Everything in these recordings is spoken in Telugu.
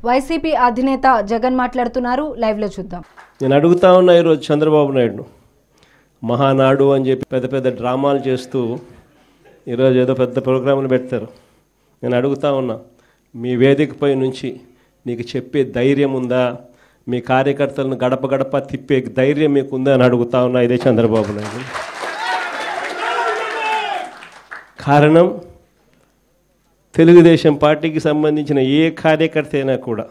వైసీపీ అధినేత జగన్ మాట్లాడుతున్నారు. లైవ్లో చూద్దాం. నేను అడుగుతా ఉన్నా ఈరోజు చంద్రబాబు నాయుడు మహానాడు అని చెప్పి పెద్ద పెద్ద డ్రామాలు చేస్తూ ఈరోజు ఏదో పెద్ద ప్రోగ్రాంలు పెడతారు. నేను అడుగుతా ఉన్నా, మీ వేదికపై నుంచి నీకు చెప్పే ధైర్యం ఉందా? మీ కార్యకర్తలను గడప గడప తిప్పే ధైర్యం మీకు ఉందా అని అడుగుతా ఉన్నా. ఇదే చంద్రబాబు నాయుడు. కారణం, తెలుగుదేశం పార్టీకి సంబంధించిన ఏ కార్యకర్త అయినా కూడా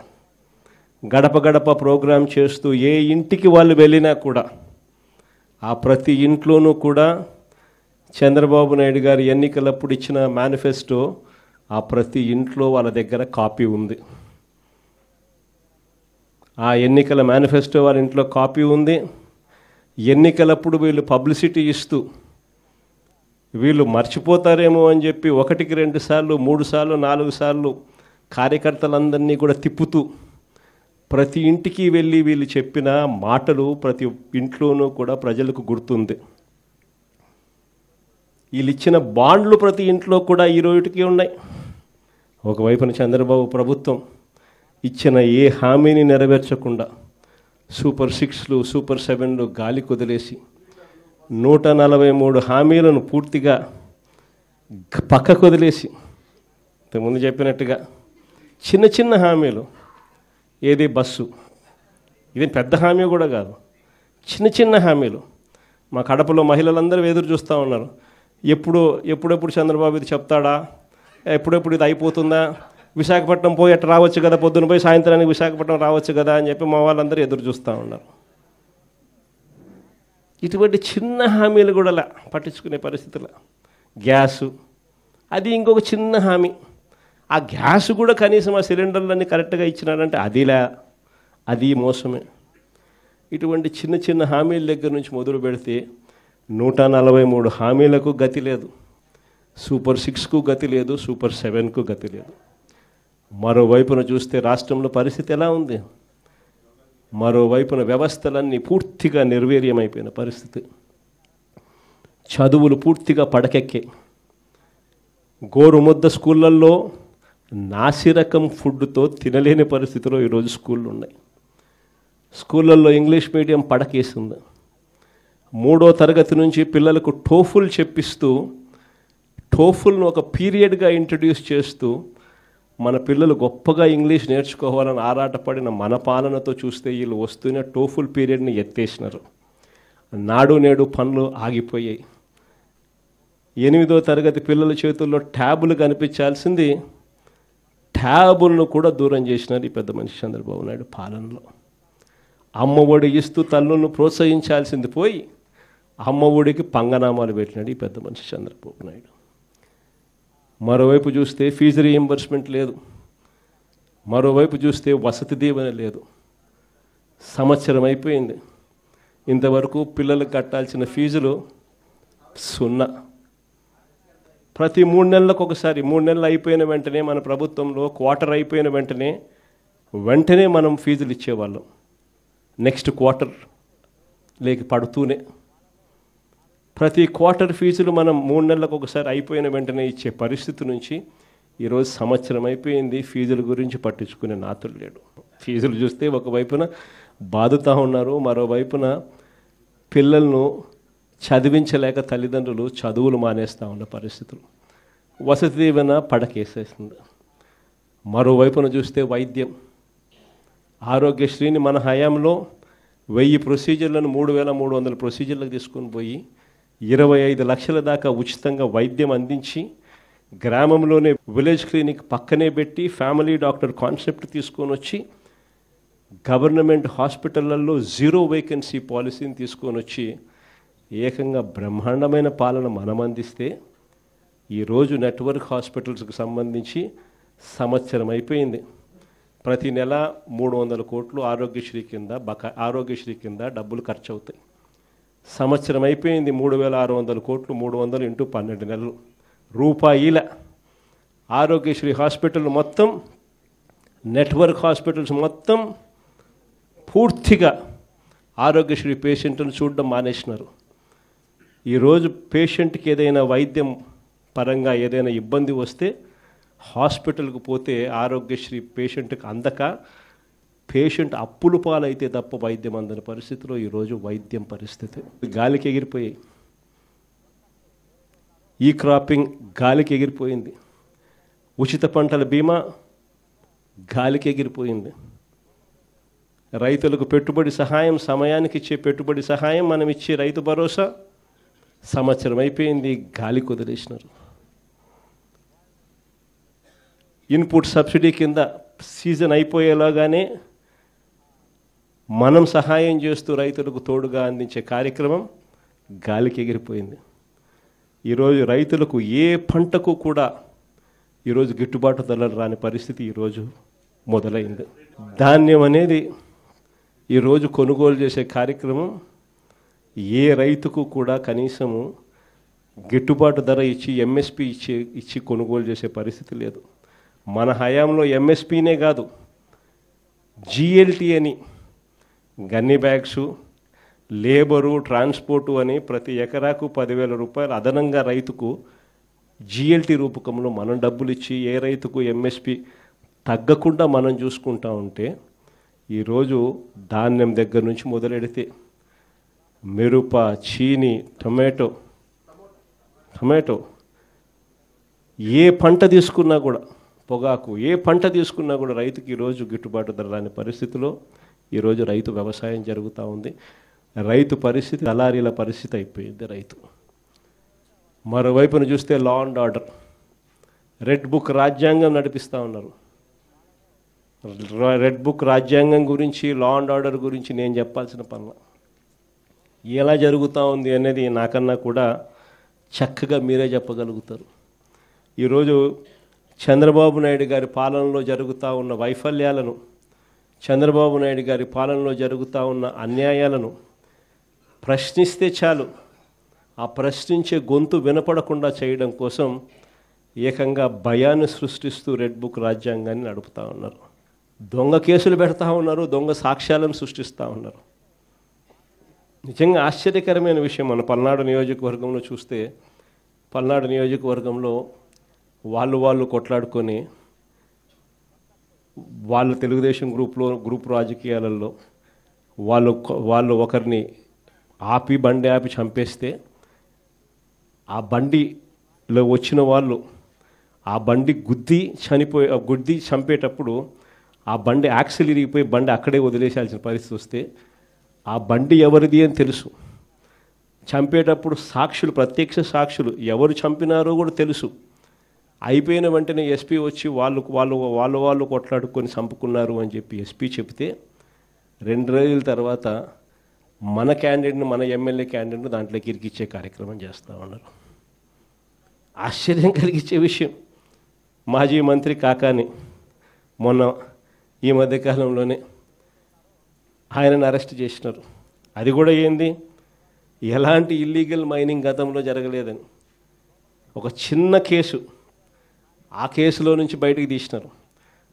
గడప గడప ప్రోగ్రాం చేస్తూ ఏ ఇంటికి వాళ్ళు వెళ్ళినా కూడా ఆ ప్రతి ఇంట్లోనూ కూడా చంద్రబాబు నాయుడు గారు ఎన్నికలప్పుడు ఇచ్చిన మేనిఫెస్టో ఆ ప్రతి ఇంట్లో వాళ్ళ దగ్గర కాపీ ఉంది. ఆ ఎన్నికల మేనిఫెస్టో వాళ్ళ ఇంట్లో కాపీ ఉంది. ఎన్నికలప్పుడు వీళ్ళు పబ్లిసిటీ ఇస్తూ వీళ్ళు మర్చిపోతారేమో అని చెప్పి 1, 2 సార్లు 3 సార్లు 4 సార్లు కార్యకర్తలందరినీ కూడా తిప్పుతూ ప్రతి ఇంటికి వెళ్ళి వీళ్ళు చెప్పిన మాటలు ప్రతి ఇంట్లోనూ కూడా ప్రజలకు గుర్తుంది. వీళ్ళు ఇచ్చిన బాండ్లు ప్రతి ఇంట్లో కూడా ఈ రోజుకి ఉన్నాయి. ఒకవైపున చంద్రబాబు ప్రభుత్వం ఇచ్చిన ఏ హామీని నెరవేర్చకుండా సూపర్ 6లు సూపర్ 7లు గాలి కుదిలేసి 143 హామీలను పూర్తిగా పక్కకు వదిలేసి, ఇంతకుముందు చెప్పినట్టుగా చిన్న చిన్న హామీలు, ఏది బస్సు, ఇది పెద్ద హామీ కూడా కాదు, చిన్న చిన్న హామీలు. మా కడపలో మహిళలందరూ ఎదురు చూస్తూ ఉన్నారు. ఎప్పుడెప్పుడు చంద్రబాబు ఇది చెప్తాడా, ఎప్పుడెప్పుడు ఇది అయిపోతుందా, విశాఖపట్నం పోయి అట్లా రావచ్చు కదా, పొద్దున పోయి సాయంత్రానికి విశాఖపట్నం రావచ్చు కదా అని చెప్పి మా వాళ్ళందరూ ఎదురు చూస్తూ ఉన్నారు. ఇటువంటి చిన్న హామీలు కూడా పట్టించుకునే పరిస్థితుల్లో గ్యాసు, అది ఇంకొక చిన్న హామీ. ఆ గ్యాస్ కూడా కనీసం ఆ సిలిండర్లన్నీ కరెక్ట్గా ఇచ్చినాడంటే అది మోసమే. ఇటువంటి చిన్న చిన్న హామీల దగ్గర నుంచి మొదలు పెడితే 143 హామీలకు గతి లేదు, సూపర్ 6కు గతి లేదు, సూపర్ 7కు గతి లేదు. మరోవైపున చూస్తే రాష్ట్రంలో పరిస్థితి ఎలా ఉంది? మరోవైపున వ్యవస్థలన్నీ పూర్తిగా నిర్వీర్యమైపోయిన పరిస్థితి. చదువులు పూర్తిగా పడకెక్కాయి. గోరుముద్ద స్కూళ్ళల్లో నాసిరకం ఫుడ్తో తినలేని పరిస్థితిలో ఈరోజు స్కూళ్ళు ఉన్నాయి. స్కూళ్ళల్లో ఇంగ్లీష్ మీడియం పడకేసింది. 3వ తరగతి నుంచి పిల్లలకు టోఫుల్ చెప్పిస్తూ, టోఫుల్ను ఒక పీరియడ్గా ఇంట్రడ్యూస్ చేస్తూ మన పిల్లలు గొప్పగా ఇంగ్లీష్ నేర్చుకోవాలని ఆరాటపడిన మన పాలనతో చూస్తే వీళ్ళు వస్తున్న టోఫుల్ పీరియడ్ని ఎత్తేసినారు. నాడు నేడు పనులు ఆగిపోయాయి. 8వ తరగతి పిల్లల చేతుల్లో ట్యాబులు కనిపించాల్సింది ట్యాబులను కూడా దూరం చేసినారు ఈ పెద్ద మనిషి చంద్రబాబు నాయుడు పాలనలో. అమ్మఒడి ఇస్తూ తల్లులను ప్రోత్సహించాల్సింది పోయి అమ్మఒడికి పంగనామాలు పెట్టినాడు ఈ పెద్ద మనిషి చంద్రబాబు నాయుడు. మరోవైపు చూస్తే ఫీజు రీయింబర్స్మెంట్ లేదు, మరోవైపు చూస్తే వసతి దీవెన లేదు. సంవత్సరం అయిపోయింది, ఇంతవరకు పిల్లలకు కట్టాల్సిన ఫీజులు 0. ప్రతి 3 నెలలకు ఒకసారి, 3 నెలలు అయిపోయిన వెంటనే మన ప్రభుత్వంలో క్వార్టర్ అయిపోయిన వెంటనే మనం ఫీజులు ఇచ్చేవాళ్ళం. నెక్స్ట్ క్వార్టర్ లేక పడుతూనే ప్రతి క్వార్టర్ ఫీజులు మనం 3 నెలలకు ఒకసారి అయిపోయిన వెంటనే ఇచ్చే పరిస్థితి నుంచి ఈరోజు సంవత్సరం అయిపోయింది, ఫీజుల గురించి పట్టించుకునే నాతులు లేడు. ఫీజులు చూస్తే ఒకవైపున బాదుతూ ఉన్నారు, మరోవైపున పిల్లలను చదివించలేక తల్లిదండ్రులు చదువులు మానేస్తూ ఉన్న పరిస్థితులు. వసతి దీవెన పడకేసేస్తుంది. మరోవైపున చూస్తే వైద్యం, ఆరోగ్యశ్రీని మన హయాంలో 1000 ప్రొసీజర్లను 3300 ప్రొసీజర్లకు తీసుకొని పోయి 25 లక్షల దాకా ఉచితంగా వైద్యం అందించి, గ్రామంలోనే విలేజ్ క్లినిక్ పక్కనే పెట్టి ఫ్యామిలీ డాక్టర్ కాన్సెప్ట్ తీసుకొని వచ్చి గవర్నమెంట్ హాస్పిటళ్లలో 0 వేకెన్సీ పాలసీని తీసుకొని వచ్చి ఏకంగా బ్రహ్మాండమైన పాలన మనం అందిస్తే, ఈరోజు నెట్వర్క్ హాస్పిటల్స్కి సంబంధించి సంవత్సరం అయిపోయింది. ప్రతి నెల 300 కోట్లు ఆరోగ్యశ్రీ కింద డబ్బులు ఖర్చు అవుతాయి. సంవత్సరం అయిపోయింది, 3600 కోట్లు, 300 ఇంటూ 12 నెలలు రూపాయల ఆరోగ్యశ్రీ హాస్పిటల్ మొత్తం, నెట్వర్క్ హాస్పిటల్స్ మొత్తం పూర్తిగా ఆరోగ్యశ్రీ పేషెంట్ను చూడడం మానేసినారు. ఈరోజు పేషెంట్కి ఏదైనా వైద్యం పరంగా ఏదైనా ఇబ్బంది వస్తే హాస్పిటల్కి పోతే ఆరోగ్యశ్రీ పేషెంట్కి అందక పేషెంట్ అప్పులు పాలైతే తప్ప వైద్యం అందని పరిస్థితిలో ఈరోజు వైద్యం పరిస్థితి గాలికి ఎగిరిపోయాయి. ఈ క్రాపింగ్ గాలికి ఎగిరిపోయింది. ఉచిత పంటల బీమా గాలికి ఎగిరిపోయింది. రైతులకు పెట్టుబడి సహాయం, సమయానికి ఇచ్చే పెట్టుబడి సహాయం, మనం ఇచ్చే రైతు భరోసా సంవత్సరం అయిపోయింది, గాలికి వదిలేసినారు. ఇన్పుట్ సబ్సిడీ కింద సీజన్ అయిపోయేలాగానే మనం సహాయం చేస్తూ రైతులకు తోడుగా అందించే కార్యక్రమం గాలికి ఎగిరిపోయింది. ఈరోజు రైతులకు ఏ పంటకు కూడా ఈరోజు గిట్టుబాటు ధరలు రాని పరిస్థితి ఈరోజు మొదలైంది. ధాన్యం అనేది ఈరోజు కొనుగోలు చేసే కార్యక్రమం ఏ రైతుకు కూడా కనీసము గిట్టుబాటు ధర ఇచ్చి ఎంఎస్పి ఇచ్చి కొనుగోలు చేసే పరిస్థితి లేదు. మన హయాంలో ఎంఎస్పీనే కాదు, జిఎల్టీ అని గన్ని బ్యాగ్సు, లేబరు, ట్రాన్స్పోర్టు అని ప్రతి ఎకరాకు 10,000 రూపాయలు అదనంగా రైతుకు జిఎల్టీ రూపకంలో మనం డబ్బులు ఇచ్చి ఏ రైతుకు ఎంఎస్పి తగ్గకుండా మనం చూసుకుంటా ఉంటే ఈరోజు ధాన్యం దగ్గర నుంచి మొదలెడితే మిరప, చీని, టొమాటో ఏ పంట తీసుకున్నా కూడా, పొగాకు ఏ పంట తీసుకున్నా కూడా రైతుకి ఈరోజు గిట్టుబాటు ధర రాని పరిస్థితిలో ఈరోజు రైతు వ్యవసాయం జరుగుతూ ఉంది. రైతు పరిస్థితి దళారీల పరిస్థితి అయిపోయింది. రైతు మరోవైపున చూస్తే law and order, red book రాజ్యాంగం నడిపిస్తూ ఉన్నారు. రెడ్ బుక్ రాజ్యాంగం గురించి, లా అండ్ ఆర్డర్ గురించి నేను చెప్పాల్సిన పనుల ఎలా జరుగుతూ ఉంది అనేది నాకన్నా కూడా చక్కగా మీరే చెప్పగలుగుతారు. ఈరోజు చంద్రబాబు నాయుడు గారి పాలనలో జరుగుతూ ఉన్న వైఫల్యాలను, చంద్రబాబు నాయుడు గారి పాలనలో జరుగుతూ ఉన్న అన్యాయాలను ప్రశ్నిస్తే చాలు, ఆ ప్రశ్నించే గొంతు వినపడకుండా చేయడం కోసం ఏకంగా భయాన్ని సృష్టిస్తూ రెడ్ బుక్ రాజ్యాంగాన్ని నడుపుతూ ఉన్నారు. దొంగ కేసులు పెడతా ఉన్నారు, దొంగ సాక్ష్యాలను సృష్టిస్తూ ఉన్నారు. నిజంగా ఆశ్చర్యకరమైన విషయం. మన పల్నాడు నియోజకవర్గంలో చూస్తే, పల్నాడు నియోజకవర్గంలో వాళ్ళు కొట్లాడుకొని వాళ్ళ తెలుగుదేశం గ్రూప్ రాజకీయాలలో వాళ్ళు ఒకరిని బండి ఆపి చంపేస్తే ఆ బండిలో వచ్చిన వాళ్ళు ఆ బండి గుద్ది చంపేటప్పుడు ఆ బండి యాక్సిల్ ఇరిగిపోయి బండి అక్కడే వదిలేసాల్సిన పరిస్థితి వస్తే ఆ బండి ఎవరిది అని తెలుసు. చంపేటప్పుడు సాక్షులు, ప్రత్యక్ష సాక్షులు ఎవరు చంపినారో కూడా తెలుసు. అయిపోయిన వెంటనే ఎస్పీ వచ్చి వాళ్ళు కొట్లాడుకొని చంపుకున్నారు అని చెప్పి ఎస్పీ చెప్తే 2 రోజుల తర్వాత మన క్యాండిడేట్ని, మన ఎమ్మెల్యే క్యాండిడేట్ని దాంట్లోకి ఇరికిచ్చే కార్యక్రమం చేస్తూ ఉన్నారు. ఆశ్చర్యం కలిగించే విషయం. మాజీ మంత్రి కాకాని మొన్న ఈ మధ్యకాలంలోనే ఆయనను అరెస్ట్ చేసినారు. అది కూడా ఏంది, ఎలాంటి ఇల్లీగల్ మైనింగ్ గతంలో జరగలేదని ఒక చిన్న కేసు, ఆ కేసులో నుంచి బయటకు తీసినారు.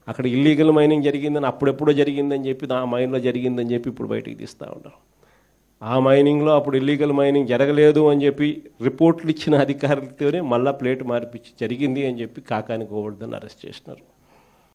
అక్కడ ఇల్లీగల్ మైనింగ్ జరిగిందని, అప్పుడెప్పుడో జరిగిందని చెప్పి, ఆ మైన్లో జరిగిందని చెప్పి ఇప్పుడు బయటకు తీస్తూ ఉంటారు. ఆ మైనింగ్లో అప్పుడు ఇల్లీగల్ మైనింగ్ జరగలేదు అని చెప్పి రిపోర్ట్లు ఇచ్చిన అధికారులతోనే మళ్ళీ ప్లేట్ మార్పిచ్చి జరిగింది అని చెప్పి కాకాని గోవర్ధన్ అరెస్ట్ చేసినారు.